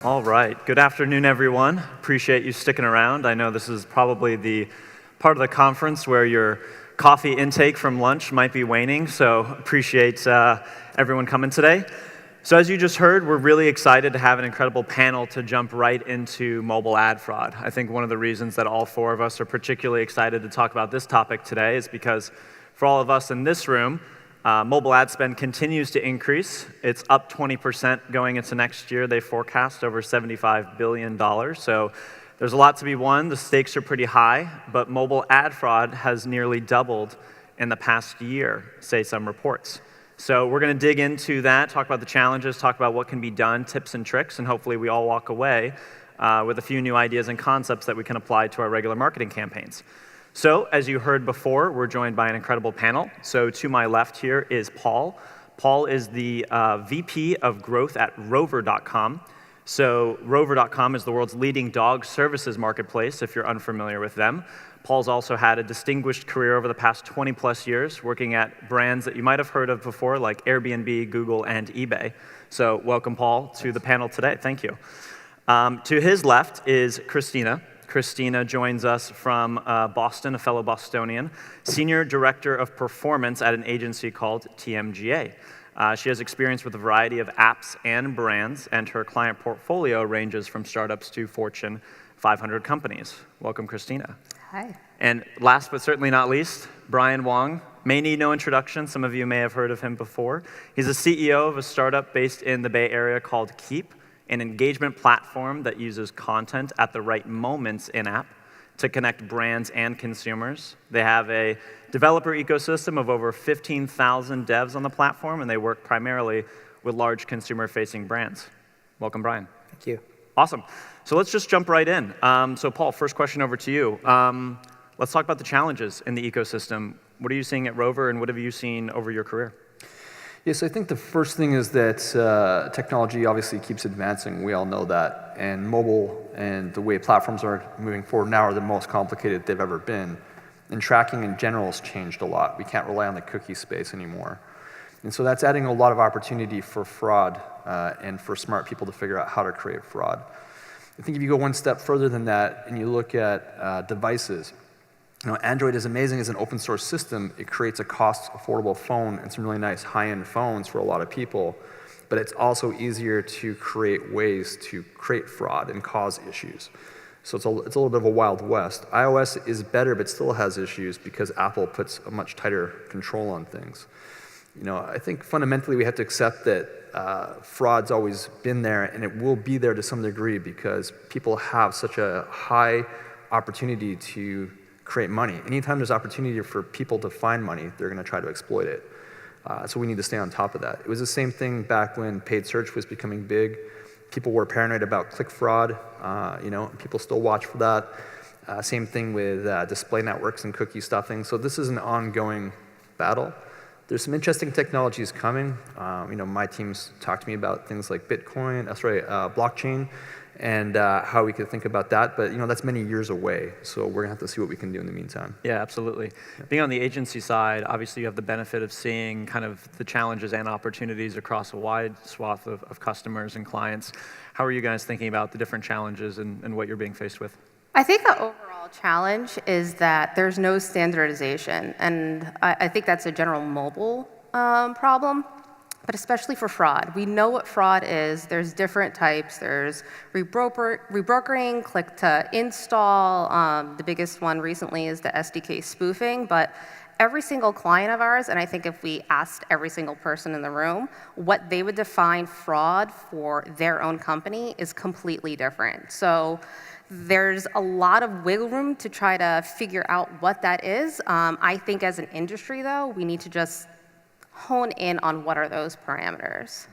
All right. Good afternoon, everyone. Appreciate you sticking around. I know this is probably the part of the conference where your coffee intake from lunch might be waning, so appreciate everyone coming today. So as you just heard, we're really excited to have an incredible panel to jump right into mobile ad fraud. I think one of the reasons that all four of us are particularly excited to talk about this topic today is because for all of us in this room, mobile ad spend continues to increase. It's up 20% going into next year. They forecast over $75 billion. So there's a lot to be won. The stakes are pretty high, but mobile ad fraud has nearly doubled in the past year, say some reports. So we're going to dig into that, talk about the challenges, talk about what can be done, tips and tricks, and hopefully we all walk away with a few new ideas and concepts that we can apply to our regular marketing campaigns. So, as you heard before, we're joined by an incredible panel. So to my left here is Paul. Paul is the VP of Growth at Rover.com. So Rover.com is the world's leading dog services marketplace, if you're unfamiliar with them. Paul's also had a distinguished career over the past 20-plus years, working at brands that you might have heard of before, like Airbnb, Google, and eBay. So welcome, Paul, to the panel today. Thank you. To his left is Christina. Christina joins us from Boston, a fellow Bostonian, Senior Director of Performance at an agency called TMGA. She has experience with a variety of apps and brands, and her client portfolio ranges from startups to Fortune 500 companies. Welcome, Christina. Hi. And last but certainly not least, Brian Wong. May need no introduction. Some of you may have heard of him before. He's a CEO of a startup based in the Bay Area called Keep, an engagement platform that uses content at the right moments in-app to connect brands and consumers. They have a developer ecosystem of over 15,000 devs on the platform, and they work primarily with large consumer-facing brands. Welcome, Brian. Thank you. Awesome. So let's just jump right in. So Paul, first question over to you. Let's talk about the challenges in the ecosystem. What are you seeing at Rover, and what have you seen over your career? Yes, I think the first thing is that technology obviously keeps advancing. We all know that. And mobile and the way platforms are moving forward now are the most complicated they've ever been. And tracking in general has changed a lot. We can't rely on the cookie space anymore. And so that's adding a lot of opportunity for fraud and for smart people to figure out how to create fraud. I think if you go one step further than that and you look at devices, Android is amazing as an open source system. It creates a cost affordable phone and some really nice high-end phones for a lot of people, but it's also easier to create ways to create fraud and cause issues. So it's a little bit of a wild west. iOS is better, but still has issues because Apple puts a much tighter control on things. I think fundamentally we have to accept that fraud's always been there, and it will be there to some degree because people have such a high opportunity to create money. Anytime there's opportunity for people to find money, they're going to try to exploit it. So we need to stay on top of that. It was the same thing back when paid search was becoming big. People were paranoid about click fraud. People still watch for that. Same thing with display networks and cookie stuffing. So this is an ongoing battle. There's some interesting technologies coming. My team's talked to me about things like blockchain, and how we could think about that. But that's many years away, so we're going to have to see what we can do in the meantime. Yeah, absolutely. Yeah. Being on the agency side, obviously you have the benefit of seeing kind of the challenges and opportunities across a wide swath of customers and clients. How are you guys thinking about the different challenges and what you're being faced with? I think the overall challenge is that there's no standardization, and I think that's a general mobile problem. But especially for fraud. We know what fraud is. There's different types. There's rebrokering, click to install. The biggest one recently is the SDK spoofing. But every single client of ours, and I think if we asked every single person in the room, what they would define fraud for their own company is completely different. So there's a lot of wiggle room to try to figure out what that is. I think as an industry, though, we need to just hone in on what are those parameters.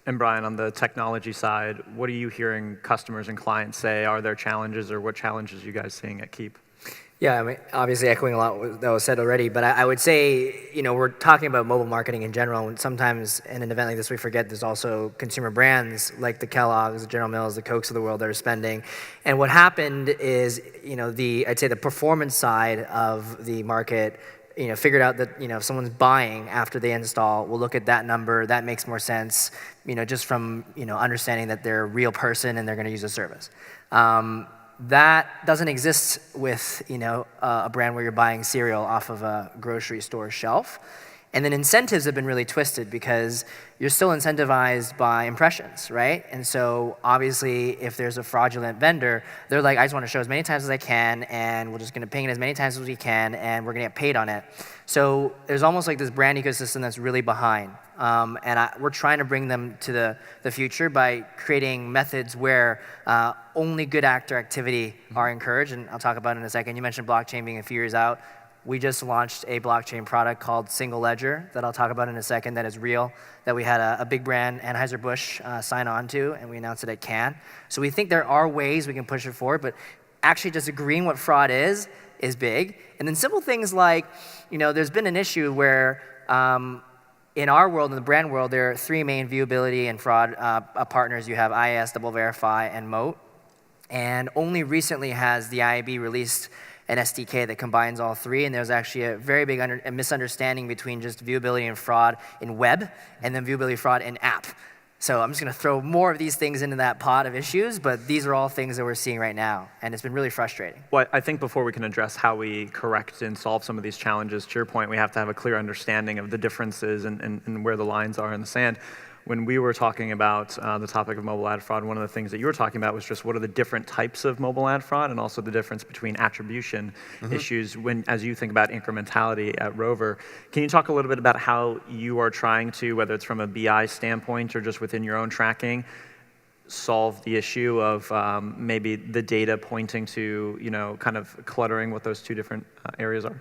And Brian, on the technology side, what are you hearing customers and clients say are their challenges, or what challenges are you guys seeing at Keep? Yeah, I mean, obviously echoing a lot that was said already, but I would say, we're talking about mobile marketing in general, and sometimes in an event like this we forget there's also consumer brands like the Kellogg's, the General Mills, the Cokes of the world that are spending. And what happened is, I'd say the performance side of the market figured out that if someone's buying after they install, we'll look at that number. That makes more sense, just from understanding that they're a real person and they're going to use the service. That doesn't exist with a brand where you're buying cereal off of a grocery store shelf. And then incentives have been really twisted because you're still incentivized by impressions, right? And so obviously if there's a fraudulent vendor, they're like, I just want to show as many times as I can, and we're just going to ping it as many times as we can, and we're going to get paid on it. So there's almost like this brand ecosystem that's really behind. We're trying to bring them to the future by creating methods where only good actor activity are encouraged, and I'll talk about it in a second. You mentioned blockchain being a few years out. We just launched a blockchain product called Single Ledger that I'll talk about in a second that is real, that we had a big brand, Anheuser-Busch, sign on to, and we announced it at Cannes. So we think there are ways we can push it forward, but actually just agreeing what fraud is big. And then simple things like, there's been an issue where in our world, in the brand world, there are three main viewability and fraud partners. You have IAS, Double Verify, and Moat. And only recently has the IAB released an SDK that combines all three, and there's actually a very big misunderstanding between just viewability and fraud in web and then viewability fraud in app. So I'm just going to throw more of these things into that pot of issues, but these are all things that we're seeing right now, and it's been really frustrating. Well, I think before we can address how we correct and solve some of these challenges, to your point, we have to have a clear understanding of the differences and where the lines are in the sand. When we were talking about the topic of mobile ad fraud, one of the things that you were talking about was just what are the different types of mobile ad fraud and also the difference between attribution issues as you think about incrementality at Rover. Can you talk a little bit about how you are trying to, whether it's from a BI standpoint or just within your own tracking, solve the issue of maybe the data pointing to, kind of cluttering what those two different areas are?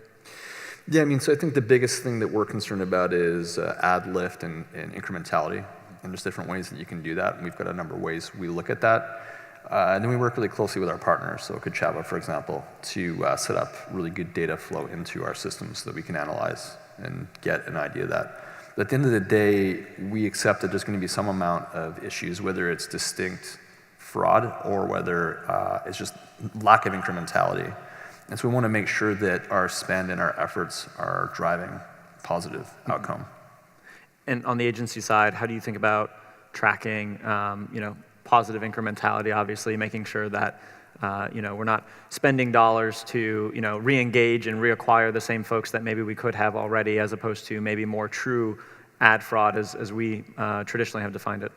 Yeah, so I think the biggest thing that we're concerned about is ad lift and incrementality, and there's different ways that you can do that, and we've got a number of ways we look at that. And then we work really closely with our partners, so Kochava, for example, to set up really good data flow into our systems so that we can analyze and get an idea of that. But at the end of the day, we accept that there's going to be some amount of issues, whether it's distinct fraud or whether it's just lack of incrementality. And so we want to make sure that our spend and our efforts are driving positive outcome. And on the agency side, how do you think about tracking, positive incrementality, obviously, making sure that, we're not spending dollars to, re-engage and reacquire the same folks that maybe we could have already, as opposed to maybe more true ad fraud as we traditionally have defined it?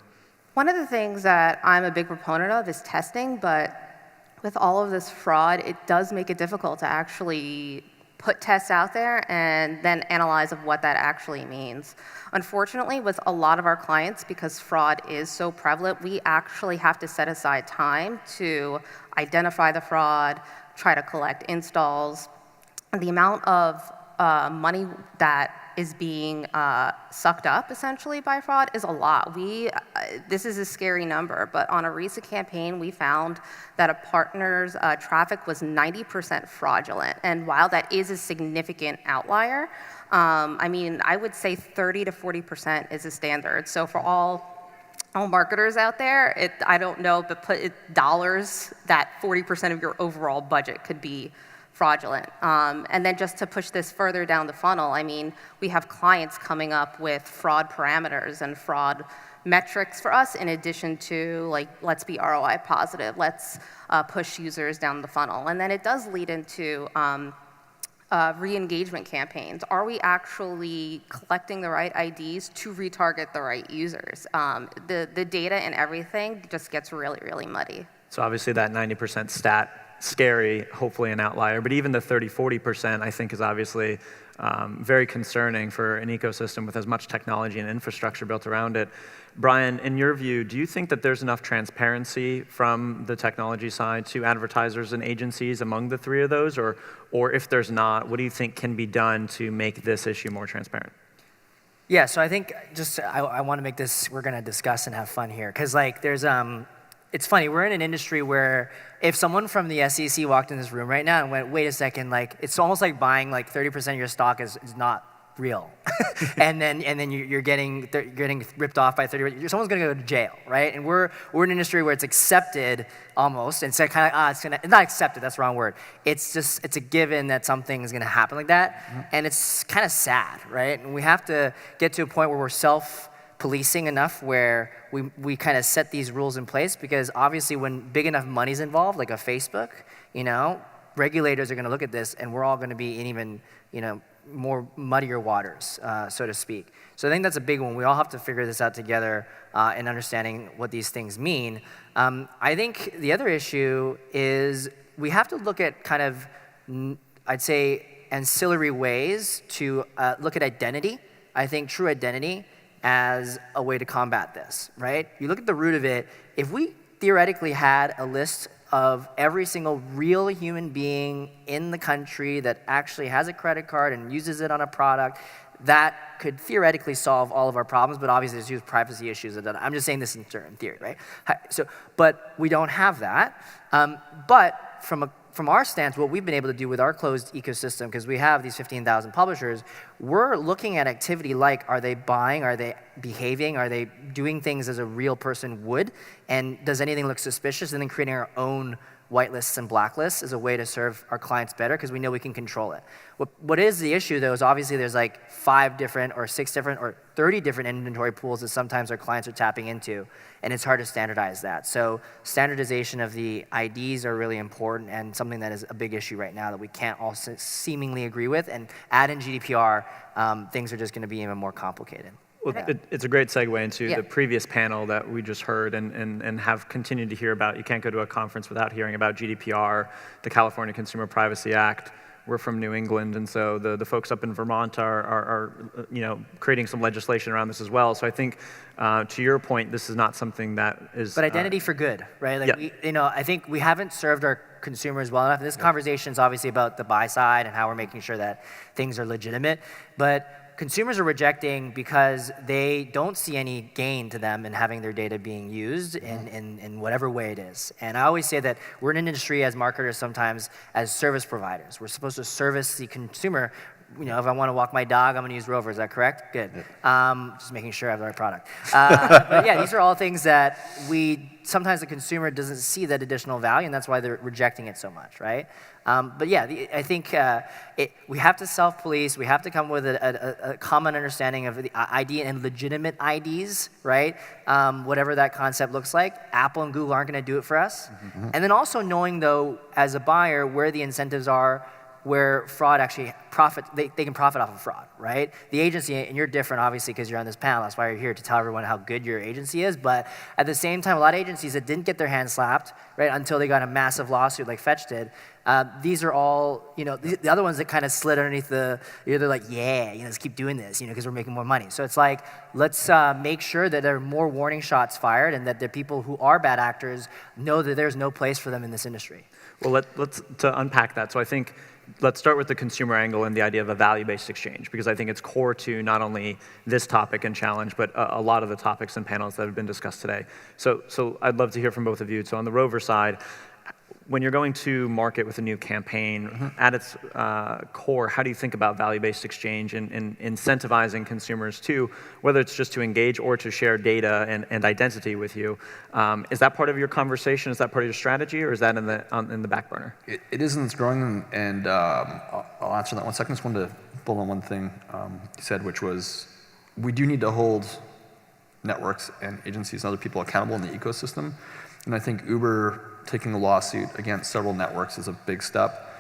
One of the things that I'm a big proponent of is testing, but with all of this fraud, it does make it difficult to actually put tests out there and then analyze of what that actually means. Unfortunately, with a lot of our clients, because fraud is so prevalent, we actually have to set aside time to identify the fraud, try to collect installs. The amount of money that is being sucked up essentially by fraud is a lot. This is a scary number, but on a recent campaign, we found that a partner's traffic was 90% fraudulent. And while that is a significant outlier, I would say 30 to 40% is a standard. So for all marketers out there, I don't know, but put dollars, that 40% of your overall budget could be fraudulent. And then just to push this further down the funnel, we have clients coming up with fraud parameters and fraud metrics for us in addition to, like, let's be ROI positive, let's push users down the funnel. And then it does lead into re-engagement campaigns. Are we actually collecting the right IDs to retarget the right users? The data and everything just gets really, really muddy. So obviously that 90% stat, scary, hopefully an outlier, but even the 30, 40% I think is obviously very concerning for an ecosystem with as much technology and infrastructure built around it. Brian, in your view, do you think that there's enough transparency from the technology side to advertisers and agencies among the three of those? Or if there's not, what do you think can be done to make this issue more transparent? Yeah, so I think I want to make this, we're going to discuss and have fun here. Because there's, it's funny, we're in an industry where if someone from the SEC walked in this room right now and went, wait a second, it's almost like buying 30% of your stock is not real. and then you're getting ripped off by 30. Someone's going to go to jail, right? And we're in an industry where it's accepted almost, and so kind of it's not accepted. That's the wrong word. It's a given that something is going to happen like that, and it's kind of sad, right? And we have to get to a point where we're self-policing enough where we kind of set these rules in place, because obviously when big enough money's involved, like a Facebook, regulators are going to look at this, and we're all going to be in even more muddier waters, so to speak. So I think that's a big one. We all have to figure this out together in understanding what these things mean. I think the other issue is we have to look at kind of, I'd say, ancillary ways to look at identity. I think true identity as a way to combat this, right? You look at the root of it. If we theoretically had a list of every single real human being in the country that actually has a credit card and uses it on a product, that could theoretically solve all of our problems, but obviously there's huge privacy issues. I'm just saying this in theory, right? But we don't have that. But from our stance, what we've been able to do with our closed ecosystem, because we have these 15,000 publishers, we're looking at activity like, are they buying, are they behaving, are they doing things as a real person would, and does anything look suspicious, and then creating our own whitelists and blacklists as a way to serve our clients better, because we know we can control it. What is the issue, though, is obviously there's like 5 different or 6 different or 30 different inventory pools that sometimes our clients are tapping into, and it's hard to standardize that. So standardization of the IDs are really important, and something that is a big issue right now that we can't all seemingly agree with, and add in GDPR, things are just going to be even more complicated. Well, it's a great segue into the previous panel that we just heard and have continued to hear about. You can't go to a conference without hearing about GDPR, the California Consumer Privacy Act. We're from New England, and so the folks up in Vermont are creating some legislation around this as well. So I think, to your point, this is not something that is. But identity for good, right? Like I think we haven't served our consumers well enough. This conversation is obviously about the buy side and how we're making sure that things are legitimate, but consumers are rejecting because they don't see any gain to them in having their data being used in whatever way it is. And I always say that we're in an industry as marketers sometimes as service providers. We're supposed to service the consumer. If I want to walk my dog, I'm going to use Rover. Is that correct? Good. Just making sure I have the right product. But yeah, these are all things that sometimes the consumer doesn't see that additional value, and that's why they're rejecting it so much, right? But yeah, I think we have to self-police. We have to come with a common understanding of the ID and legitimate IDs, right? Whatever that concept looks like. Apple and Google aren't going to do it for us. Mm-hmm. And then also knowing, though, as a buyer, where the incentives are, where fraud actually they can profit off of fraud, right? The agency, and you're different, obviously, because you're on this panel. That's why you're here, to tell everyone how good your agency is. But at the same time, a lot of agencies that didn't get their hands slapped, right, until they got a massive lawsuit like Fetch did, these are all, the other ones that kind of slid underneath they're like, let's keep doing this, because we're making more money. So it's like, let's make sure that there are more warning shots fired, and that the people who are bad actors know that there's no place for them in this industry. Well, let's unpack that. So I think let's start with the consumer angle and the idea of a value-based exchange, because I think it's core to not only this topic and challenge, but a lot of the topics and panels that have been discussed today. So I'd love to hear from both of you. So on the Rover side, when you're going to market with a new campaign, at its core, how do you think about value-based exchange and incentivizing consumers to, whether it's just to engage or to share data and identity with you? Is that part of your conversation? Is that part of your strategy, or is that in the back burner? It is, and it's growing, and I'll answer that one second. I just wanted to build on one thing you said, which was we do need to hold networks and agencies and other people accountable in the ecosystem. And I think Uber taking a lawsuit against several networks is a big step.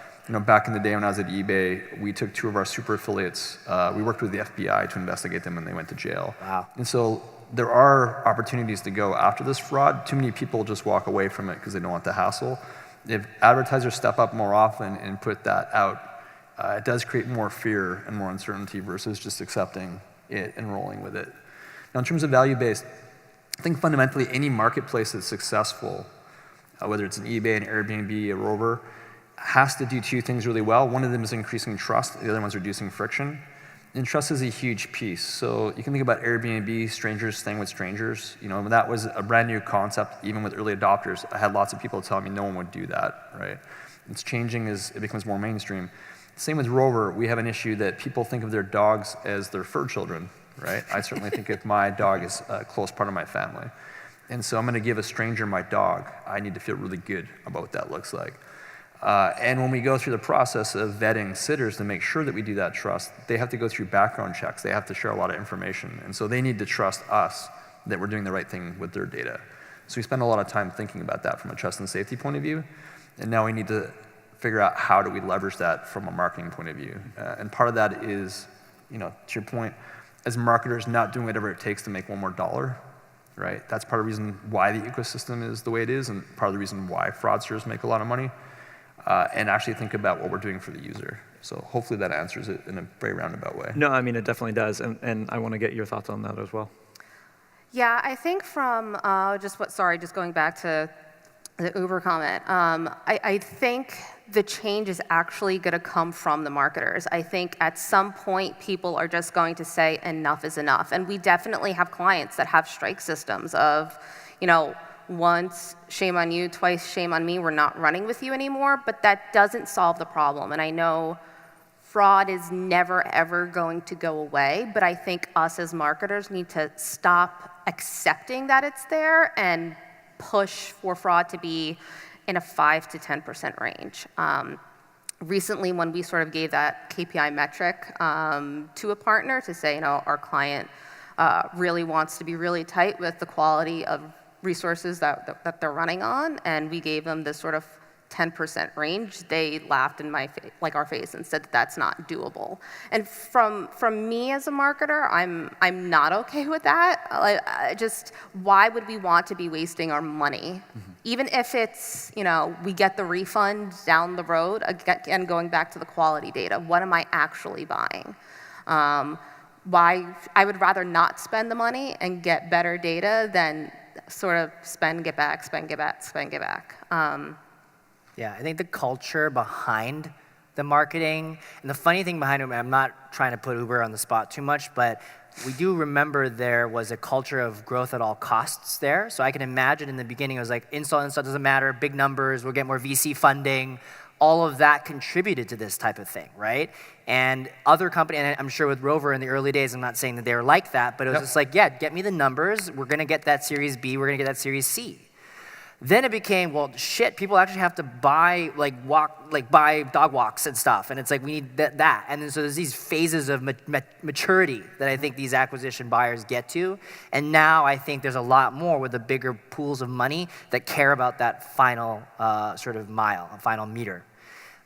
Back in the day when I was at eBay, we took 2 of our super affiliates. We worked with the FBI to investigate them, and they went to jail. Wow. And so there are opportunities to go after this fraud. Too many people just walk away from it because they don't want the hassle. If advertisers step up more often and put that out, it does create more fear and more uncertainty versus just accepting it and rolling with it. Now, in terms of value-based, I think fundamentally any marketplace that's successful, whether it's an eBay, an Airbnb, a Rover, has to do 2 things really well. One of them is increasing trust. The other one's reducing friction. And trust is a huge piece. So you can think about Airbnb, strangers staying with strangers. That was a brand new concept, even with early adopters. I had lots of people telling me no one would do that, right? It's changing as it becomes more mainstream. Same with Rover. We have an issue that people think of their dogs as their fur children, right? I certainly think if my dog is a close part of my family. And so I'm going to give a stranger my dog. I need to feel really good about what that looks like. And when we go through the process of vetting sitters to make sure that we do that trust, they have to go through background checks. They have to share a lot of information. And so they need to trust us that we're doing the right thing with their data. So we spend a lot of time thinking about that from a trust and safety point of view. And now we need to figure out how do we leverage that from a marketing point of view. And part of that is, to your point, as marketers not doing whatever it takes to make one more dollar, right? That's part of the reason why the ecosystem is the way it is, and part of the reason why fraudsters make a lot of money, and actually think about what we're doing for the user. So hopefully that answers it in a very roundabout way. No, I mean, it definitely does, and I want to get your thoughts on that as well. Yeah, I think from just going back to the Uber comment, I think the change is actually going to come from the marketers. I think at some point people are just going to say enough is enough. And we definitely have clients that have strike systems of, once shame on you, twice shame on me, we're not running with you anymore, but that doesn't solve the problem. And I know fraud is never ever going to go away, but I think us as marketers need to stop accepting that it's there and push for fraud to be in a 5 to 10% range. Recently, when we sort of gave that KPI metric to a partner to say, our client really wants to be really tight with the quality of resources that they're running on, and we gave them this sort of 10% range, they laughed in our face and said that that's not doable. And from me as a marketer, I'm not okay with that. Why would we want to be wasting our money? Mm-hmm. Even if it's, we get the refund down the road, again, going back to the quality data, what am I actually buying? Why I would rather not spend the money and get better data than sort of spend, get back, spend, get back, spend, get back. Yeah, I think the culture behind the marketing, and the funny thing behind it, I'm not trying to put Uber on the spot too much, but we do remember there was a culture of growth at all costs there. So I can imagine in the beginning it was like install doesn't matter, big numbers, we'll get more VC funding. All of that contributed to this type of thing, right? And other companies, and I'm sure with Rover in the early days, I'm not saying that they were like that, but it was just like, yeah, get me the numbers, we're gonna get that Series B, we're gonna get that Series C. Then it became, well, shit, people actually have to buy dog walks and stuff, and it's like, we need that. And then so there's these phases of maturity that I think these acquisition buyers get to, and now I think there's a lot more with the bigger pools of money that care about that final sort of mile, a final meter.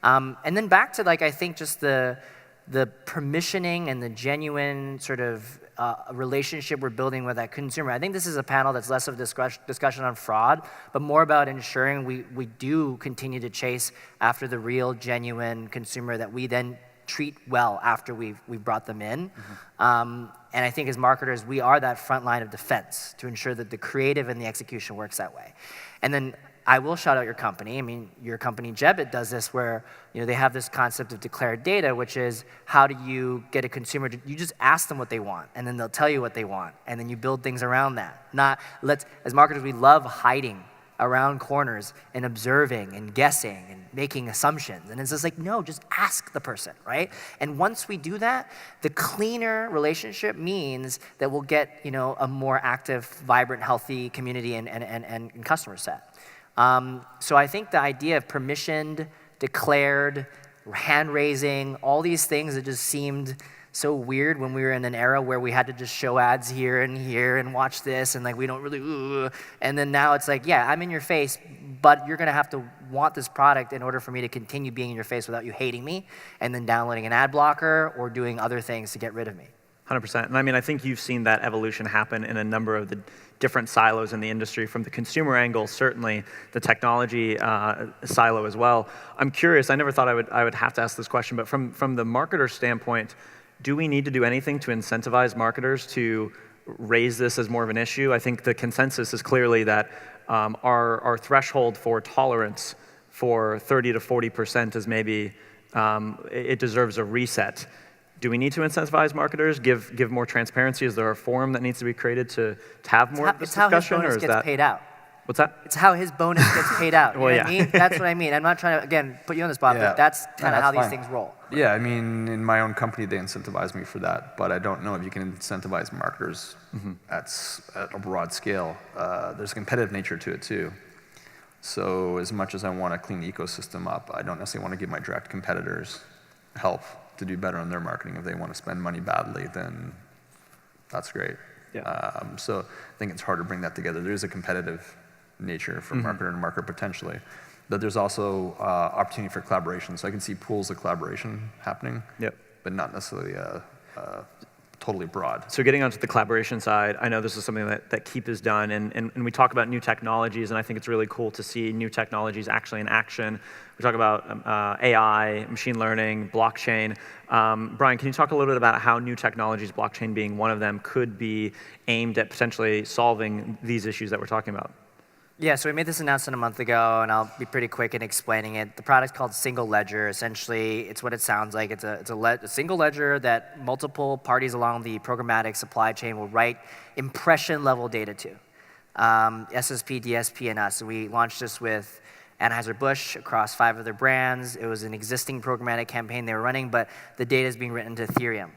And then back to I think just the permissioning and the genuine sort of relationship we're building with that consumer. I think this is a panel that's less of a discussion on fraud, but more about ensuring we do continue to chase after the real, genuine consumer that we then treat well after we've brought them in. Mm-hmm. And I think as marketers, we are that front line of defense to ensure that the creative and the execution works that way. And then I will shout out your company. I mean, your company, Jebbit, does this where they have this concept of declared data, which is how do you get a consumer to, you just ask them what they want, and then they'll tell you what they want, and then you build things around that. As marketers, we love hiding around corners and observing and guessing and making assumptions. And it's just like, no, just ask the person, right? And once we do that, the cleaner relationship means that we'll get a more active, vibrant, healthy community and customer set. So I think the idea of permissioned, declared, hand raising, all these things that just seemed so weird when we were in an era where we had to just show ads here and watch this and we don't really, and then now it's like, yeah, I'm in your face, but you're gonna have to want this product in order for me to continue being in your face without you hating me and then downloading an ad blocker or doing other things to get rid of me. 100%. And I think you've seen that evolution happen in a number of the different silos in the industry, from the consumer angle, certainly the technology silo as well. I'm curious, I never thought I would have to ask this question, but from the marketer standpoint, do we need to do anything to incentivize marketers to raise this as more of an issue? I think the consensus is clearly that our threshold for tolerance for 30 to 40% is maybe, it deserves a reset. Do we need to incentivize marketers, give more transparency? Is there a forum that needs to be created to have more of this discussion? It's how his bonus gets paid out. What's that? It's how his bonus gets paid out. You Well, know yeah. what I mean? That's what I mean. I'm not trying to, again, put you on the spot, Yeah. but that's kind of No, how that's these fine. things roll. Yeah, I mean, in my own company, they incentivize me for that, but I don't know if you can incentivize marketers at a broad scale. There's a competitive nature to it too. So as much as I want to clean the ecosystem up, I don't necessarily want to give my direct competitors help to do better on their marketing. If they want to spend money badly, then that's great. Yeah. So I think it's hard to bring that together. There is a competitive nature for marketer and marketer potentially, but there's also opportunity for collaboration. So I can see pools of collaboration happening, Yep. but not necessarily totally broad. So getting onto the collaboration side, I know this is something that Keep has done, and we talk about new technologies, and I think it's really cool to see new technologies actually in action. We talk about AI, machine learning, blockchain. Brian, can you talk a little bit about how new technologies, blockchain being one of them, could be aimed at potentially solving these issues that we're talking about? Yeah, so we made this announcement a month ago, and I'll be pretty quick in explaining it. The product's called Single Ledger. Essentially, it's what it sounds like. It's a single ledger that multiple parties along the programmatic supply chain will write impression-level data to. SSP, DSP, and us. And we launched this with Anheuser-Busch across 5 of their brands. It was an existing programmatic campaign they were running, but the data is being written to Ethereum.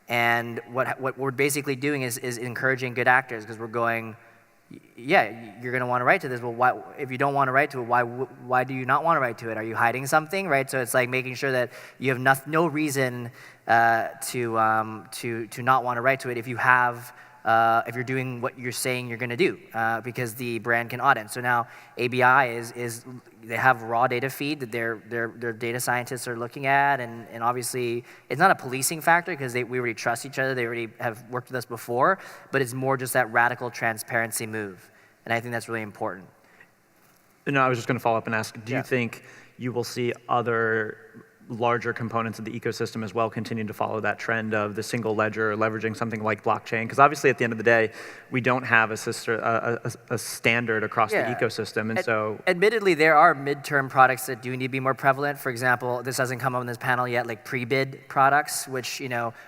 And what we're basically doing is encouraging good actors, because we're going, yeah, you're going to want to write to this. Well, why, if you don't want to write to it, why do you not want to write to it? Are you hiding something, right? So it's like making sure that you have no reason to not want to write to it if you have. If you're doing what you're saying you're going to do, because the brand can audit. So now ABI is they have raw data feed that their data scientists are looking at, and obviously it's not a policing factor because we already trust each other. They already have worked with us before, but it's more just that radical transparency move, and I think that's really important. No, I was just going to follow up and ask, do Yeah. you think you will see other larger components of the ecosystem as well continue to follow that trend of the single ledger, leveraging something like blockchain? Because obviously at the end of the day, we don't have a standard across the ecosystem, and so... Admittedly, there are midterm products that do need to be more prevalent. For example, this hasn't come up on this panel yet, like pre-bid products, which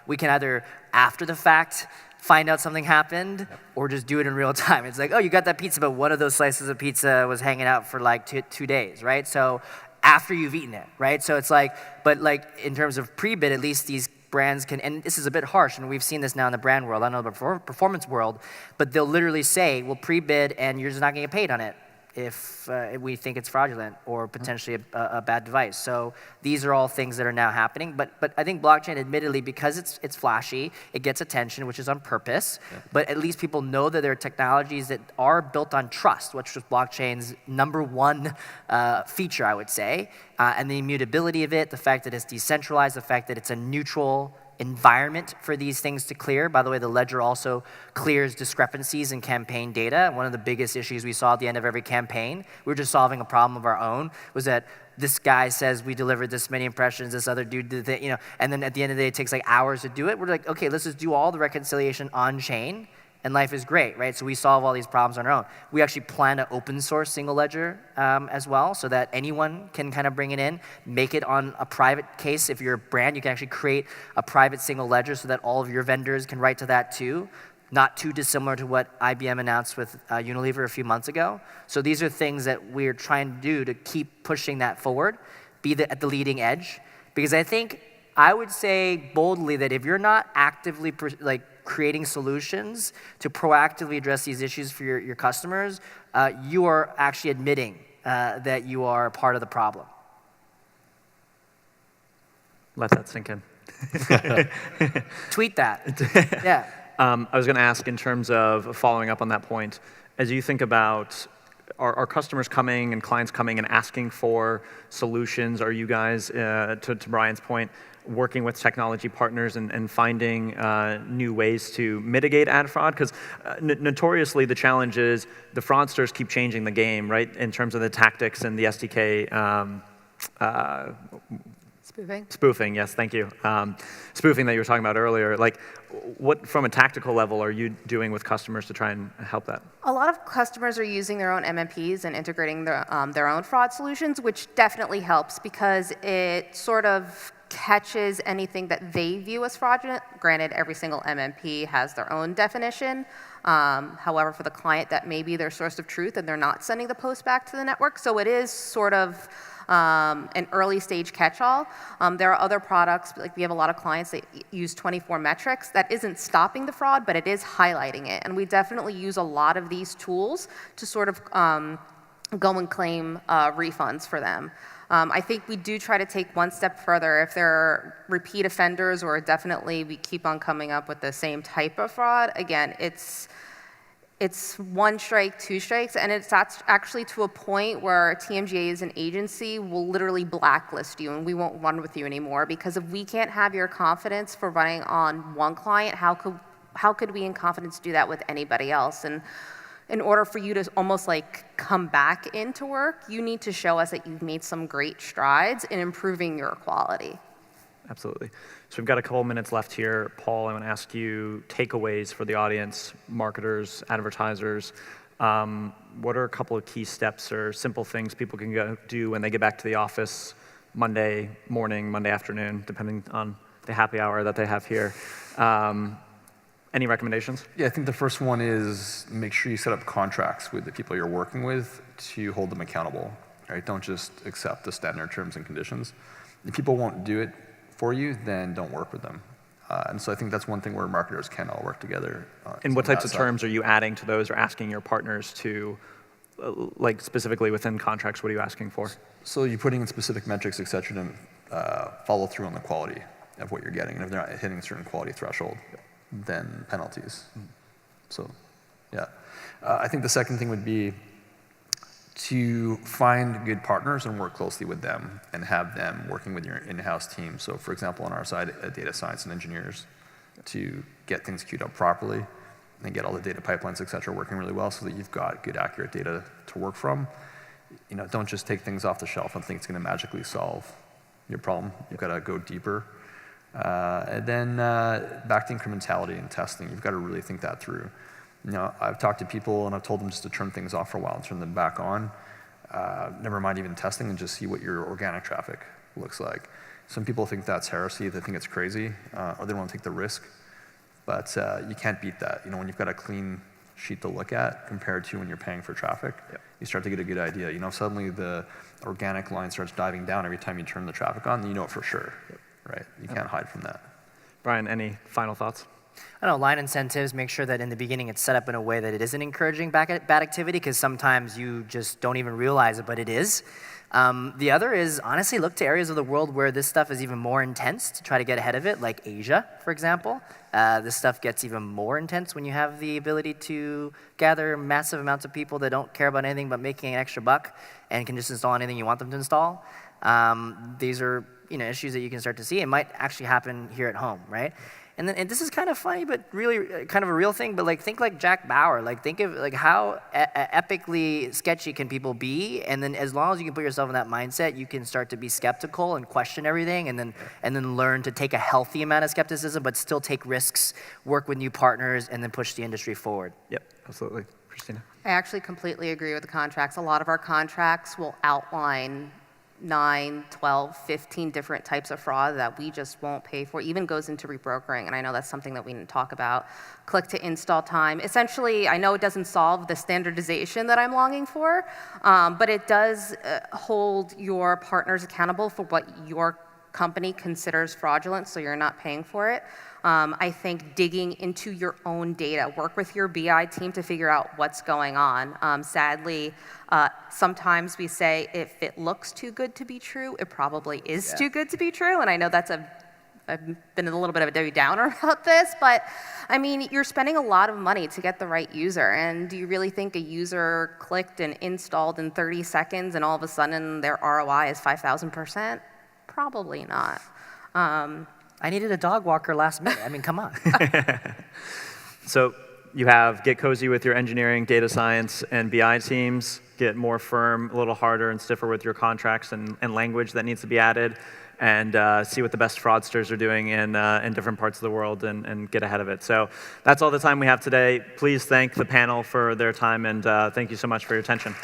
we can either, after the fact, find out something happened, or just do it in real time. It's like, oh, you got that pizza, but one of those slices of pizza was hanging out for like 2 days, right? So after you've eaten it, right? So it's like, but like in terms of pre-bid, at least these brands can, and this is a bit harsh, and we've seen this now in the brand world, I don't know about performance world, but they'll literally say, we'll pre-bid and you're just not gonna get paid on it if we think it's fraudulent or potentially a bad device. So these are all things that are now happening, but I think blockchain, admittedly, because it's flashy, it gets attention, which is on purpose, but at least people know that there are technologies that are built on trust, which was blockchain's #1 feature, I would say, and the immutability of it, the fact that it's decentralized, the fact that it's a neutral environment for these things to clear. By the way, the ledger also clears discrepancies in campaign data. One of the biggest issues we saw at the end of every campaign, we were just solving a problem of our own, was that this guy says we delivered this many impressions, this other dude did that, and then at the end of the day, it takes like hours to do it. We're like, okay, let's just do all the reconciliation on chain, and life is great, right? So we solve all these problems on our own. We actually plan to open source single ledger as well, so that anyone can kind of bring it in, make it on a private case. If you're a brand, you can actually create a private single ledger so that all of your vendors can write to that too. Not too dissimilar to what IBM announced with Unilever a few months ago. So these are things that we're trying to do to keep pushing that forward, be at the leading edge. Because I would say boldly that if you're not actively creating solutions to proactively address these issues for your customers, you are actually admitting that you are part of the problem. Let that sink in. Tweet that. Yeah. I was going to ask, in terms of following up on that point, as you think about are customers coming and clients coming and asking for solutions, are you guys, to Brian's point, working with technology partners and finding new ways to mitigate ad fraud? Because notoriously the challenge is the fraudsters keep changing the game, right, in terms of the tactics and the SDK. Spoofing, yes, thank you. Spoofing that you were talking about earlier. Like, what, from a tactical level, are you doing with customers to try and help that? A lot of customers are using their own MMPs and integrating their own fraud solutions, which definitely helps because it sort of catches anything that they view as fraudulent. Granted, every single MMP has their own definition. However, for the client, that may be their source of truth, and they're not sending the post back to the network. So it is sort of an early stage catch-all. There are other products, like we have a lot of clients that use 24 metrics. That isn't stopping the fraud, but it is highlighting it. And we definitely use a lot of these tools to sort of go and claim refunds for them. I think we do try to take one step further. If there are repeat offenders, or definitely we keep on coming up with the same type of fraud, again, it's one strike, two strikes, and it's actually to a point where TMGA as an agency will literally blacklist you, and we won't run with you anymore, because if we can't have your confidence for running on one client, how could we in confidence do that with anybody else? And in order for you to almost like come back into work, you need to show us that you've made some great strides in improving your quality. Absolutely. So we've got a couple minutes left here. Paul, I want to ask you takeaways for the audience, marketers, advertisers. What are a couple of key steps or simple things people can go do when they get back to the office Monday morning, Monday afternoon, depending on the happy hour that they have here? Any recommendations? Yeah, I think the first one is make sure you set up contracts with the people you're working with to hold them accountable. Right? Don't just accept the standard terms and conditions. If people won't do it for you, then don't work with them. And so I think that's one thing where marketers can all work together. And what types of terms are you adding to those, or asking your partners to, like specifically within contracts, what are you asking for? So you're putting in specific metrics, et cetera, to follow through on the quality of what you're getting. And if they're not hitting a certain quality threshold, then penalties. So, yeah. I think the second thing would be to find good partners and work closely with them and have them working with your in-house team. So for example, on our side, data science and engineers to get things queued up properly and get all the data pipelines, et cetera, working really well so that you've got good, accurate data to work from. You know, don't just take things off the shelf and think it's going to magically solve your problem. You've got to go deeper. And then back to incrementality and testing. You've got to really think that through. You know, I've talked to people and I've told them just to turn things off for a while and turn them back on. Never mind even testing, and just see what your organic traffic looks like. Some people think that's heresy. They think it's crazy, or they don't want to take the risk. But you can't beat that. You know, when you've got a clean sheet to look at compared to when you're paying for traffic, you start to get a good idea. You know, suddenly the organic line starts diving down every time you turn the traffic on, then you know it for sure. Right? You can't hide from that. Brian, any final thoughts? I don't know, line incentives, make sure that in the beginning it's set up in a way that it isn't encouraging bad activity, because sometimes you just don't even realize it, but it is. The other is, honestly, look to areas of the world where this stuff is even more intense to try to get ahead of it, like Asia, for example. This stuff gets even more intense when you have the ability to gather massive amounts of people that don't care about anything but making an extra buck and can just install anything you want them to install. These are issues that you can start to see. It might actually happen here at home, right? And this is kind of funny, but really kind of a real thing. But like, think like Jack Bauer. Like, think of like how epically sketchy can people be, and then as long as you can put yourself in that mindset, you can start to be skeptical and question everything, and then learn to take a healthy amount of skepticism, but still take risks, work with new partners, and then push the industry forward. Yep, absolutely. Christina? I actually completely agree with the contracts. A lot of our contracts will outline 9, 12, 15 different types of fraud that we just won't pay for, even goes into rebrokering, and I know that's something that we didn't talk about. Click to install time. Essentially, I know it doesn't solve the standardization that I'm longing for, but it does hold your partners accountable for what your company considers fraudulent, so you're not paying for it. I think digging into your own data, work with your BI team to figure out what's going on. Sadly, sometimes we say if it looks too good to be true, it probably is too good to be true, and I know that's I've been a little bit of a Debbie Downer about this, but I mean, you're spending a lot of money to get the right user, and do you really think a user clicked and installed in 30 seconds and all of a sudden their ROI is 5,000%? Probably not. I needed a dog walker last minute. I mean, come on. So you have get cozy with your engineering, data science, and BI teams, get more firm, a little harder and stiffer with your contracts and language that needs to be added, and see what the best fraudsters are doing in different parts of the world and get ahead of it. So that's all the time we have today. Please thank the panel for their time, and thank you so much for your attention.